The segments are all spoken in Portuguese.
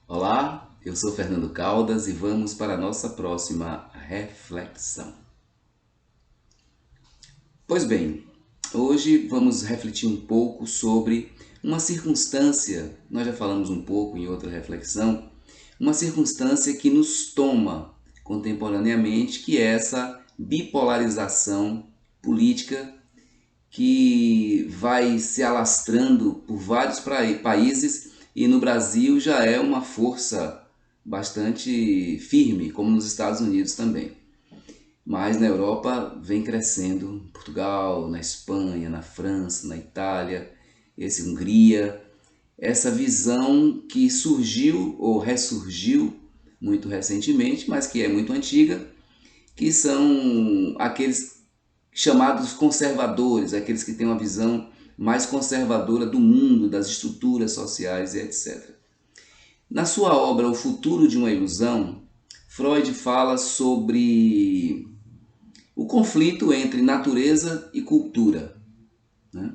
Olá, eu sou Fernando Caldas e vamos para a nossa próxima reflexão. Pois bem, hoje vamos refletir um pouco sobre uma circunstância, nós já falamos um pouco em outra reflexão, uma circunstância que nos toma contemporaneamente, que é essa bipolarização política que vai se alastrando por vários países e no Brasil já é uma força bastante firme, como nos Estados Unidos também. Mas na Europa vem crescendo, em Portugal, na Espanha, na França, na Itália, Hungria, essa visão que surgiu ou ressurgiu muito recentemente, mas que é muito antiga, que são aqueles chamados conservadores, aqueles que têm uma visão mais conservadora do mundo, das estruturas sociais e etc. Na sua obra O Futuro de uma Ilusão, Freud fala sobre o conflito entre natureza e cultura, né?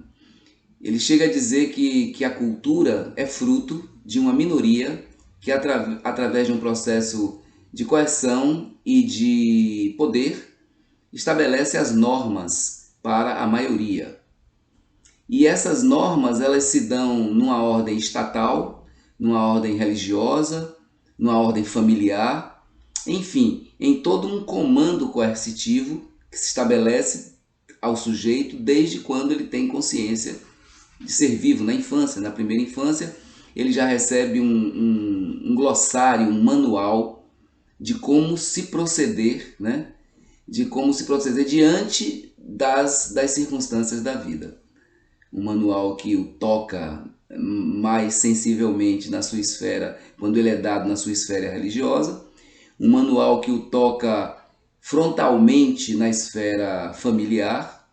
Ele chega a dizer que a cultura é fruto de uma minoria que, através de um processo de coerção e de poder, estabelece as normas para a maioria. E essas normas elas se dão numa ordem estatal, numa ordem religiosa, numa ordem familiar, enfim, em todo um comando coercitivo que se estabelece ao sujeito desde quando ele tem consciência de ser vivo, na infância. Na primeira infância, ele já recebe um glossário, um manual de como se proceder, né? De como se proceder diante das circunstâncias da vida. Um manual que o toca mais sensivelmente na sua esfera, quando ele é dado na sua esfera religiosa, um manual que o toca frontalmente na esfera familiar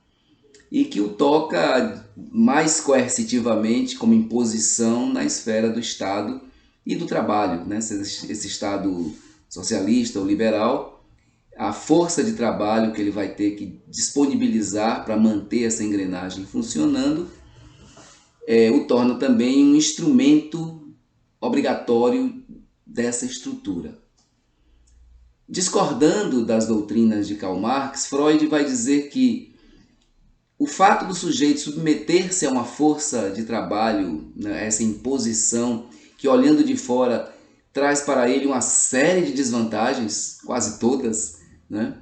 e que o toca mais coercitivamente, como imposição, na esfera do Estado e do trabalho, né? Esse Estado socialista ou liberal, a força de trabalho que ele vai ter que disponibilizar para manter essa engrenagem funcionando, o torna também um instrumento obrigatório dessa estrutura. Discordando das doutrinas de Karl Marx, Freud vai dizer que o fato do sujeito submeter-se a uma força de trabalho, né, essa imposição que, olhando de fora, traz para ele uma série de desvantagens, quase todas, né?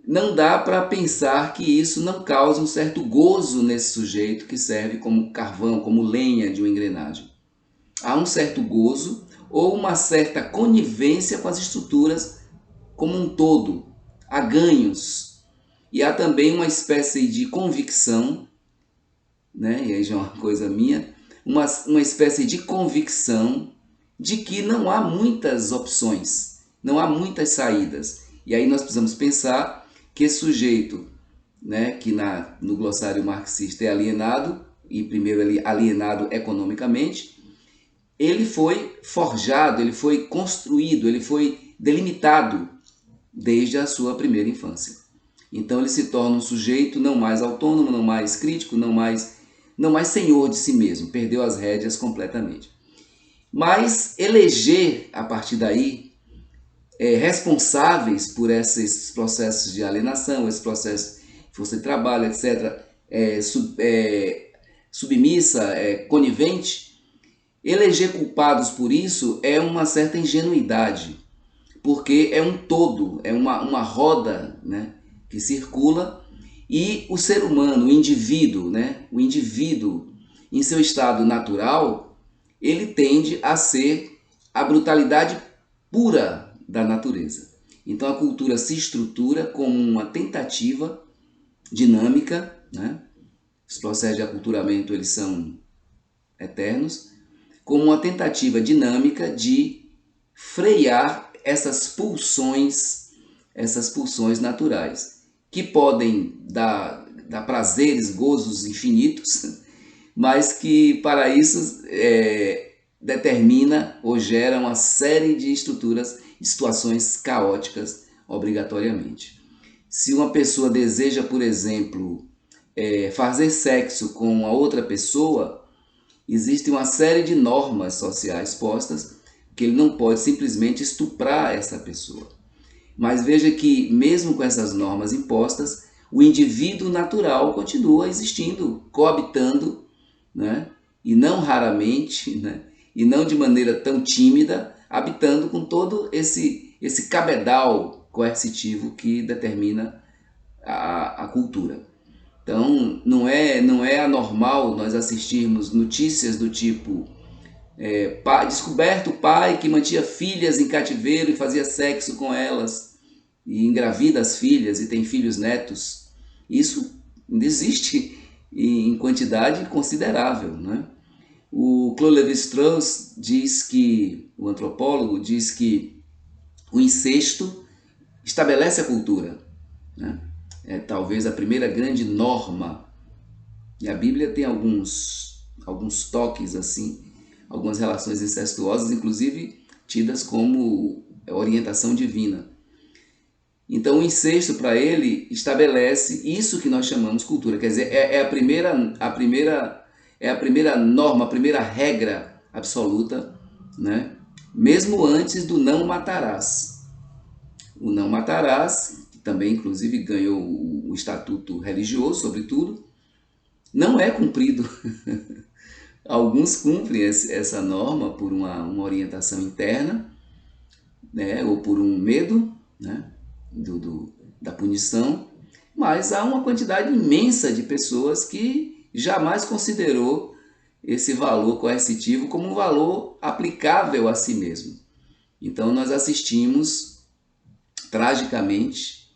Não dá para pensar que isso não causa um certo gozo nesse sujeito que serve como carvão, como lenha de uma engrenagem. Há um certo gozo ou uma certa conivência com as estruturas como um todo. Há ganhos. E há também uma espécie de convicção, né? E aí já é uma coisa minha, uma espécie de convicção de que não há muitas opções, não há muitas saídas. E aí nós precisamos pensar que esse sujeito, né, que no glossário marxista é alienado, e primeiro alienado economicamente, ele foi forjado, ele foi construído, ele foi delimitado desde a sua primeira infância. Então ele se torna um sujeito não mais autônomo, não mais crítico, não mais senhor de si mesmo, perdeu as rédeas completamente. Mas eleger, a partir daí, responsáveis por esses processos de alienação, esses processos de força de trabalho, etc., submissa, conivente, eleger culpados por isso é uma certa ingenuidade, porque é um todo, é uma roda, né, que circula, e o ser humano, o indivíduo em seu estado natural, ele tende a ser a brutalidade pura da natureza. Então a cultura se estrutura como uma tentativa dinâmica, né? Os processos de aculturamento eles são eternos, como uma tentativa dinâmica de frear essas pulsões naturais, que podem dar prazeres, gozos infinitos, mas que para isso determina ou gera uma série de estruturas, situações caóticas obrigatoriamente. Se uma pessoa deseja, por exemplo, fazer sexo com a outra pessoa, existe uma série de normas sociais postas que ele não pode simplesmente estuprar essa pessoa. Mas veja que, mesmo com essas normas impostas, o indivíduo natural continua existindo, coabitando, né? E não raramente, né? E não de maneira tão tímida, habitando com todo esse cabedal coercitivo que determina a cultura. Então, não é anormal nós assistirmos notícias do tipo descoberto o pai que mantinha filhas em cativeiro e fazia sexo com elas, e engravida as filhas e tem filhos netos. Isso existe em quantidade considerável, né? O Claude Lévi-Strauss diz que, o antropólogo, diz que o incesto estabelece a cultura, né? É talvez a primeira grande norma, e a Bíblia tem alguns toques assim, algumas relações incestuosas, inclusive tidas como orientação divina. Então o incesto para ele estabelece isso que nós chamamos cultura, quer dizer, é a primeira norma, a primeira regra absoluta, né? Mesmo antes do não matarás. O não matarás, que também inclusive ganhou o estatuto religioso, sobretudo, não é cumprido. Alguns cumprem essa norma por uma orientação interna, né? Ou por um medo, né? Da punição, mas há uma quantidade imensa de pessoas que jamais considerou esse valor coercitivo como um valor aplicável a si mesmo. Então nós assistimos tragicamente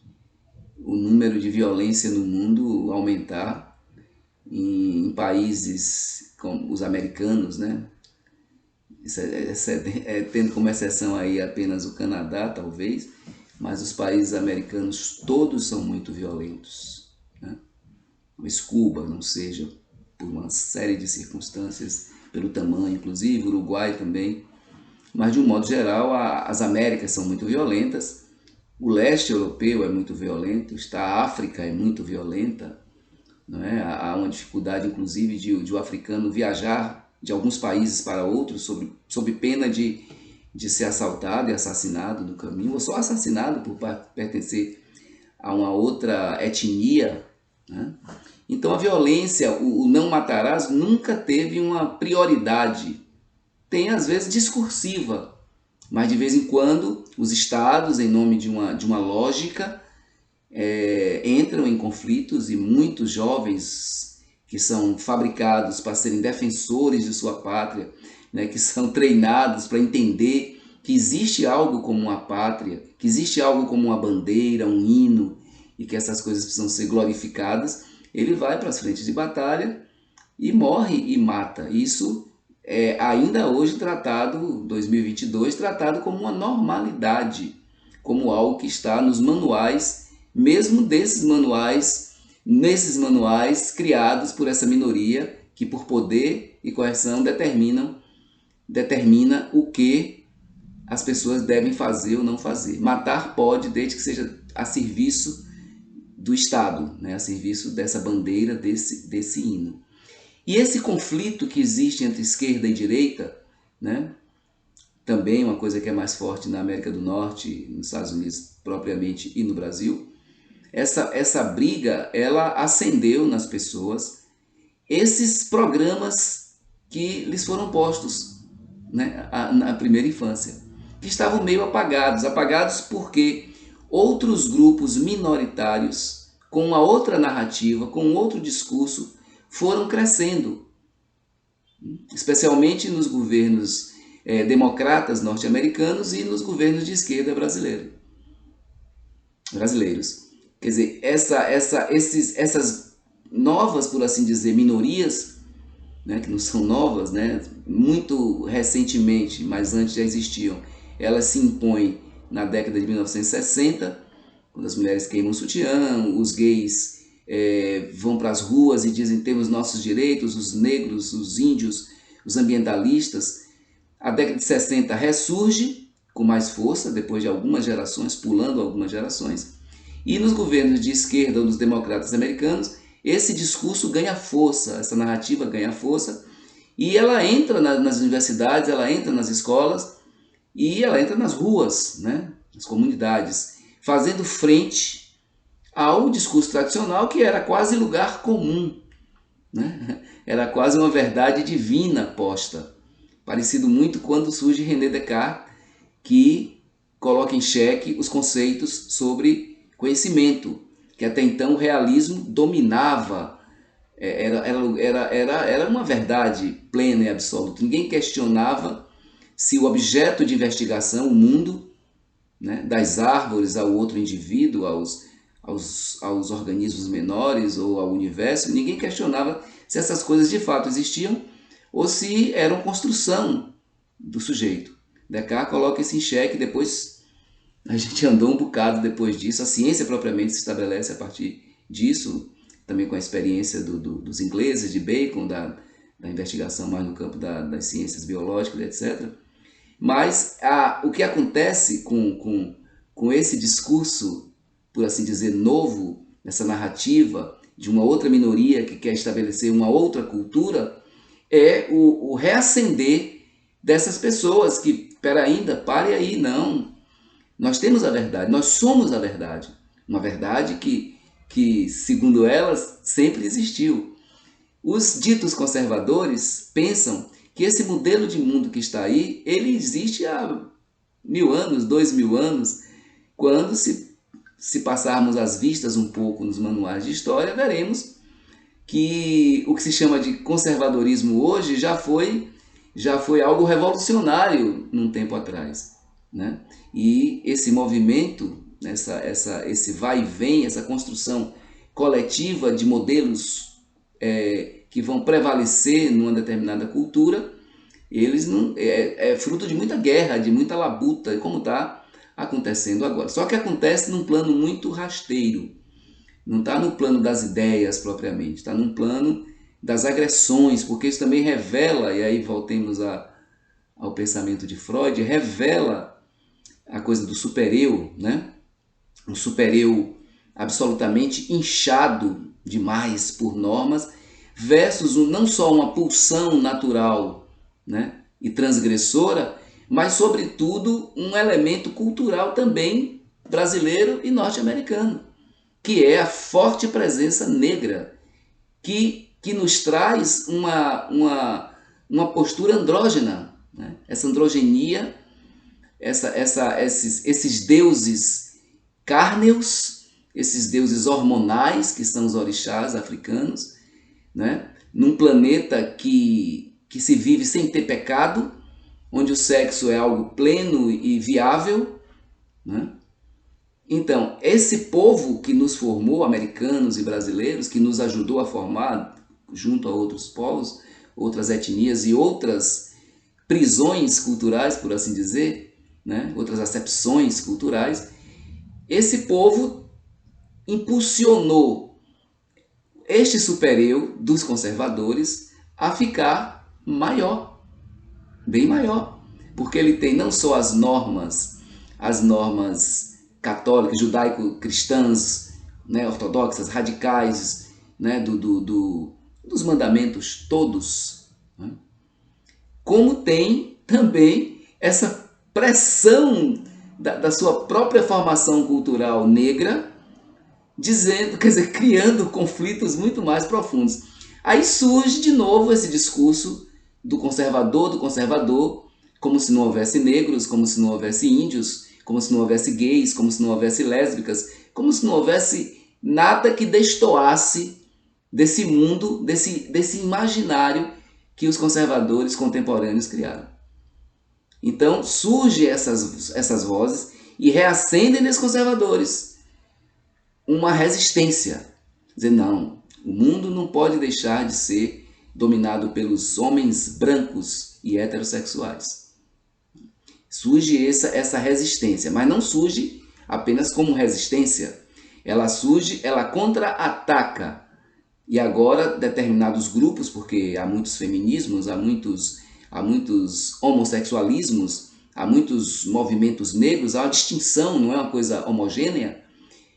o número de violência no mundo aumentar em países como os americanos, né? Tendo como exceção aí apenas o Canadá, talvez, mas os países americanos todos são muito violentos, né? Talvez Cuba não seja, por uma série de circunstâncias, pelo tamanho, inclusive, Uruguai também. Mas, de um modo geral, as Américas são muito violentas, o leste europeu é muito violento, a África é muito violenta, não é? Há uma dificuldade, inclusive, de o africano viajar de alguns países para outros sob pena de ser assaltado e assassinado no caminho, ou só assassinado por pertencer a uma outra etnia, né? Então a violência, o não matarás, nunca teve uma prioridade. Tem às vezes discursiva, mas de vez em quando os estados, em nome de uma lógica, entram em conflitos, e muitos jovens que são fabricados para serem defensores de sua pátria, né, que são treinados para entender que existe algo como uma pátria, que existe algo como uma bandeira, um hino, e que essas coisas precisam ser glorificadas, ele vai para as frentes de batalha e morre e mata. Isso é ainda hoje tratado, 2022, tratado como uma normalidade, como algo que está nos manuais, mesmo desses manuais, nesses manuais criados por essa minoria que por poder e coerção determina o que as pessoas devem fazer ou não fazer. Matar pode, desde que seja a serviço do Estado, né? A serviço dessa bandeira, desse hino. E esse conflito que existe entre esquerda e direita, né? Também uma coisa que é mais forte na América do Norte, nos Estados Unidos propriamente e no Brasil, essa briga, ela acendeu nas pessoas esses programas que lhes foram postos, né, na primeira infância, que estavam meio apagados porque outros grupos minoritários, com uma outra narrativa, com um outro discurso, foram crescendo, especialmente nos governos democratas norte-americanos e nos governos de esquerda brasileiros. Quer dizer, essas novas, por assim dizer, minorias, né, que não são novas, né, muito recentemente, mas antes já existiam, elas se impõem na década de 1960, quando as mulheres queimam o sutiã, os gays vão para as ruas e dizem temos nossos direitos, os negros, os índios, os ambientalistas. A década de 60 ressurge com mais força, depois de algumas gerações, pulando algumas gerações. E nos governos de esquerda ou dos democratas americanos, esse discurso ganha força, essa narrativa ganha força, e ela entra nas universidades, ela entra nas escolas, e ela entra nas ruas, né, nas comunidades, fazendo frente ao discurso tradicional que era quase lugar comum, né? Era quase uma verdade divina posta. Parecido muito quando surge René Descartes, que coloca em xeque os conceitos sobre conhecimento, que até então o realismo dominava, era uma verdade plena e absoluta. Ninguém questionava se o objeto de investigação, o mundo, né, das árvores ao outro indivíduo, aos organismos menores ou ao universo, ninguém questionava se essas coisas de fato existiam ou se eram construção do sujeito. Descartes coloca isso em xeque, depois a gente andou um bocado depois disso, a ciência propriamente se estabelece a partir disso, também com a experiência dos ingleses, de Bacon, da investigação mais no campo das ciências biológicas, etc. Mas o que acontece com esse discurso, por assim dizer, novo, essa narrativa de uma outra minoria que quer estabelecer uma outra cultura, é o reacender dessas pessoas que, pare aí, não. Nós temos a verdade, nós somos a verdade. Uma verdade que segundo elas, sempre existiu. Os ditos conservadores pensam que esse modelo de mundo que está aí, ele existe há 1000 anos, 2000 anos, quando se passarmos as vistas um pouco nos manuais de história, veremos que o que se chama de conservadorismo hoje já foi algo revolucionário num tempo atrás, né? E esse movimento, esse vai e vem, essa construção coletiva de modelos que vão prevalecer numa determinada cultura, eles não é fruto de muita guerra, de muita labuta, como está acontecendo agora. Só que acontece num plano muito rasteiro, não está no plano das ideias propriamente, está no plano das agressões, porque isso também revela, e aí voltemos ao pensamento de Freud, revela a coisa do supereu, né? Um supereu absolutamente inchado demais por normas, versus não só uma pulsão natural, né, e transgressora, mas sobretudo um elemento cultural também brasileiro e norte-americano, que é a forte presença negra, que nos traz uma postura andrógena, né? Essa androgenia, esses deuses cárneos, esses deuses hormonais, que são os orixás africanos, né? Num planeta que se vive sem ter pecado, onde o sexo é algo pleno e viável, né? Então, esse povo que nos formou, americanos e brasileiros, que nos ajudou a formar, junto a outros povos, outras etnias e outras prisões culturais, por assim dizer, né? Outras acepções culturais, esse povo impulsionou este supereu dos conservadores a ficar maior, bem maior, porque ele tem não só as normas católicas, judaico-cristãs, né, ortodoxas, radicais, né, dos mandamentos todos, né, como tem também essa pressão da sua própria formação cultural negra, dizendo, quer dizer, criando conflitos muito mais profundos. Aí surge de novo esse discurso do conservador, como se não houvesse negros, como se não houvesse índios, como se não houvesse gays, como se não houvesse lésbicas, como se não houvesse nada que destoasse desse mundo, desse imaginário que os conservadores contemporâneos criaram. Então surgem essas vozes e reacendem nesses conservadores uma resistência. Dizer, não, o mundo não pode deixar de ser dominado pelos homens brancos e heterossexuais. Surge essa resistência, mas não surge apenas como resistência. Ela contra-ataca. E agora determinados grupos, porque há muitos feminismos, há muitos homossexualismos, há muitos movimentos negros, há uma distinção, não é uma coisa homogênea,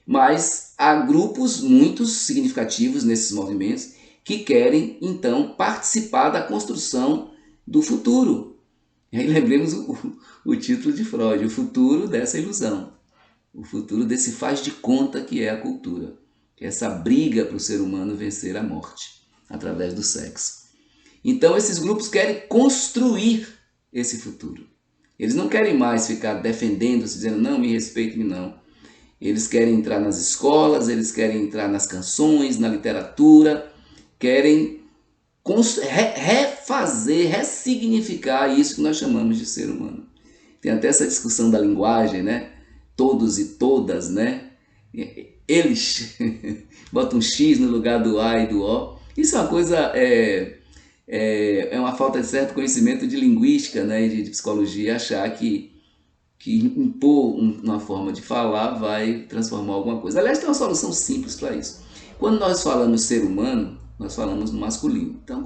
mas há grupos muito significativos nesses movimentos que querem, então, participar da construção do futuro, E aí lembremos o título de Freud, o futuro dessa ilusão, o futuro desse faz de conta que é a cultura, que é essa briga para o ser humano vencer a morte através do sexo. Então esses grupos querem construir esse futuro. Eles não querem mais ficar defendendo-se, dizendo não, me respeite-me, não. Eles querem entrar nas escolas, eles querem entrar nas canções, na literatura, querem refazer, ressignificar isso que nós chamamos de ser humano. Tem até essa discussão da linguagem, né? Todos e todas, né? Eles botam um X no lugar do A e do O. Isso é uma coisa, é uma falta de certo conhecimento de linguística, né? De psicologia, achar que impor uma forma de falar vai transformar alguma coisa. Aliás, tem uma solução simples para isso. Quando nós falamos ser humano, nós falamos no masculino. Então,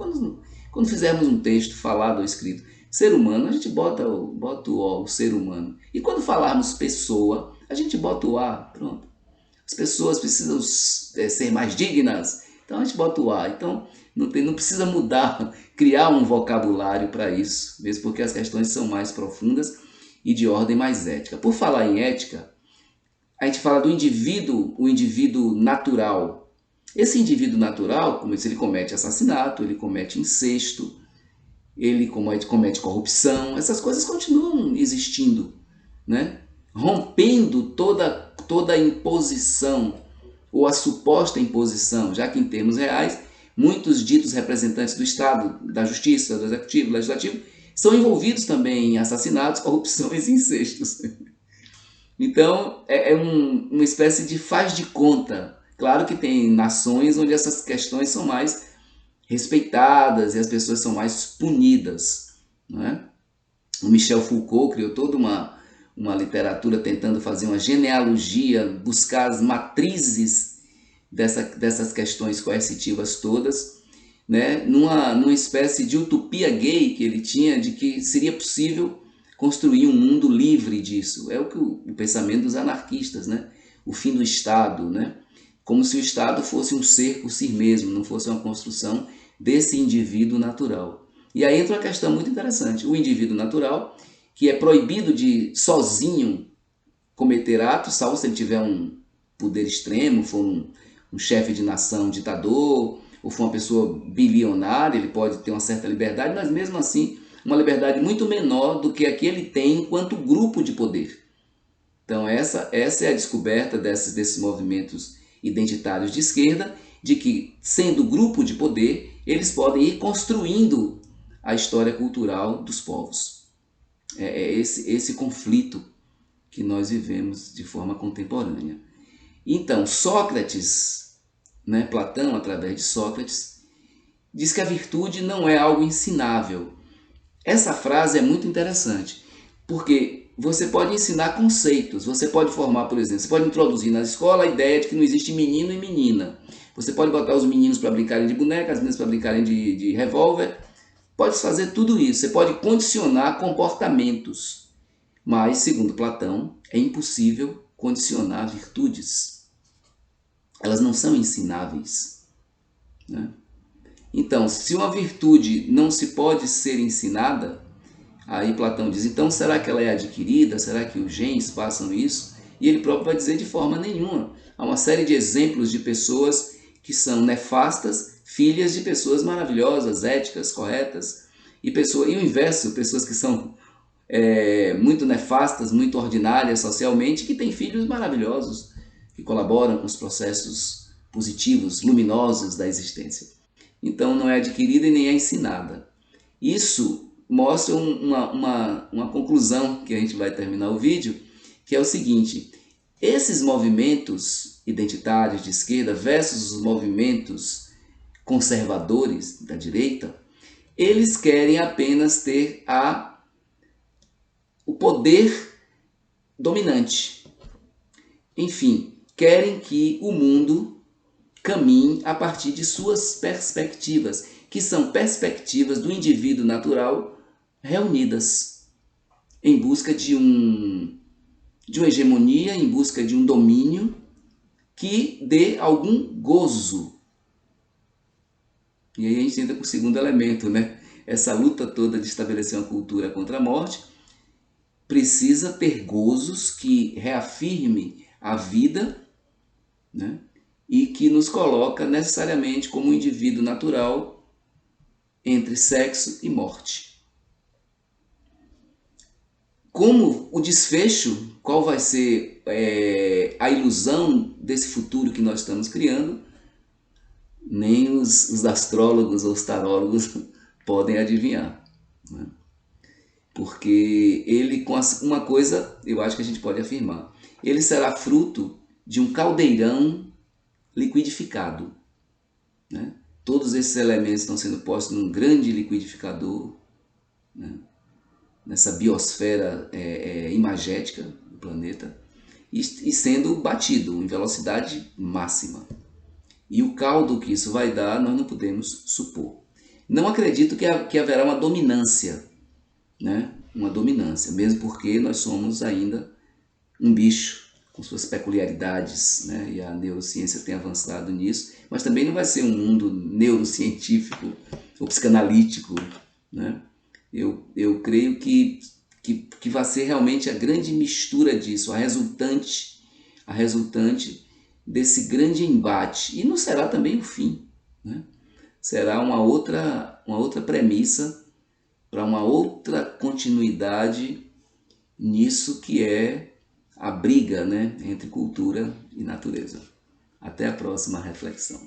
quando fizermos um texto falado ou escrito ser humano, a gente bota o O, o ser humano. E quando falarmos pessoa, a gente bota o A, pronto. As pessoas precisam ser mais dignas, então a gente bota o A. Então, não precisa mudar, criar um vocabulário para isso, mesmo porque as questões são mais profundas e de ordem mais ética. Por falar em ética, a gente fala do indivíduo, o indivíduo natural. Esse indivíduo natural, como ele comete assassinato, ele comete incesto, ele comete corrupção, essas coisas continuam existindo, né? Rompendo toda a imposição ou a suposta imposição, já que em termos reais, muitos ditos representantes do Estado, da Justiça, do Executivo, do Legislativo, são envolvidos também em assassinatos, corrupções e incestos. Então, é uma espécie de faz de conta. Claro que tem nações onde essas questões são mais respeitadas e as pessoas são mais punidas, não é? O Michel Foucault criou toda uma literatura tentando fazer uma genealogia, buscar as matrizes dessas questões coercitivas todas, né? Numa espécie de utopia gay que ele tinha de que seria possível construir um mundo livre disso. É o pensamento dos anarquistas, né? O fim do Estado, né? Como se o Estado fosse um ser por si mesmo, não fosse uma construção desse indivíduo natural. E aí entra uma questão muito interessante. O indivíduo natural, que é proibido de sozinho cometer atos, salvo se ele tiver um poder extremo, for um chefe de nação, um ditador, ou for uma pessoa bilionária, ele pode ter uma certa liberdade, mas mesmo assim uma liberdade muito menor do que a que ele tem enquanto grupo de poder. Então essa é a descoberta desses movimentos identitários de esquerda, de que, sendo grupo de poder, eles podem ir construindo a história cultural dos povos. É esse conflito que nós vivemos de forma contemporânea. Então, Sócrates, né, Platão, através de Sócrates, diz que a virtude não é algo ensinável. Essa frase é muito interessante, porque você pode ensinar conceitos, você pode formar, por exemplo, você pode introduzir na escola a ideia de que não existe menino e menina. Você pode botar os meninos para brincarem de boneca, as meninas para brincarem de revólver. Pode fazer tudo isso, você pode condicionar comportamentos. Mas, segundo Platão, é impossível condicionar virtudes. Elas não são ensináveis, né? Então, se uma virtude não se pode ser ensinada, aí Platão diz, então será que ela é adquirida? Será que os genes passam isso? E ele próprio vai dizer de forma nenhuma. Há uma série de exemplos de pessoas que são nefastas, filhas de pessoas maravilhosas, éticas, corretas, e o inverso, pessoas que são muito nefastas, muito ordinárias socialmente, que têm filhos maravilhosos, que colaboram com os processos positivos, luminosos da existência. Então não é adquirida e nem é ensinada. Isso mostra uma conclusão que a gente vai terminar o vídeo, que é o seguinte: esses movimentos identitários de esquerda versus os movimentos conservadores da direita, eles querem apenas ter o poder dominante. Enfim, querem que o mundo caminhe a partir de suas perspectivas, que são perspectivas do indivíduo natural reunidas em busca de uma hegemonia, em busca de um domínio que dê algum gozo. E aí a gente entra com o segundo elemento, né? essa luta toda de estabelecer uma cultura contra a morte, precisa ter gozos que reafirme a vida, né? E que nos coloca necessariamente como um indivíduo natural entre sexo e morte. Como o desfecho, qual vai ser a ilusão desse futuro que nós estamos criando, nem os astrólogos ou os tarólogos podem adivinhar, né? Porque ele, com uma coisa, eu acho que a gente pode afirmar, ele será fruto de um caldeirão liquidificado, né? Todos esses elementos estão sendo postos num grande liquidificador, né? Nessa biosfera imagética do planeta, e sendo batido em velocidade máxima. E o caldo que isso vai dar, nós não podemos supor. Não acredito que haverá uma dominância, né? Uma dominância, mesmo porque nós somos ainda um bicho com suas peculiaridades, né? E a neurociência tem avançado nisso, mas também não vai ser um mundo neurocientífico ou psicanalítico, né? Eu creio que vai ser realmente a grande mistura disso, a resultante desse grande embate. E não será também o fim, né? Será uma outra premissa para uma outra continuidade nisso que é a briga, né, entre cultura e natureza. Até a próxima reflexão.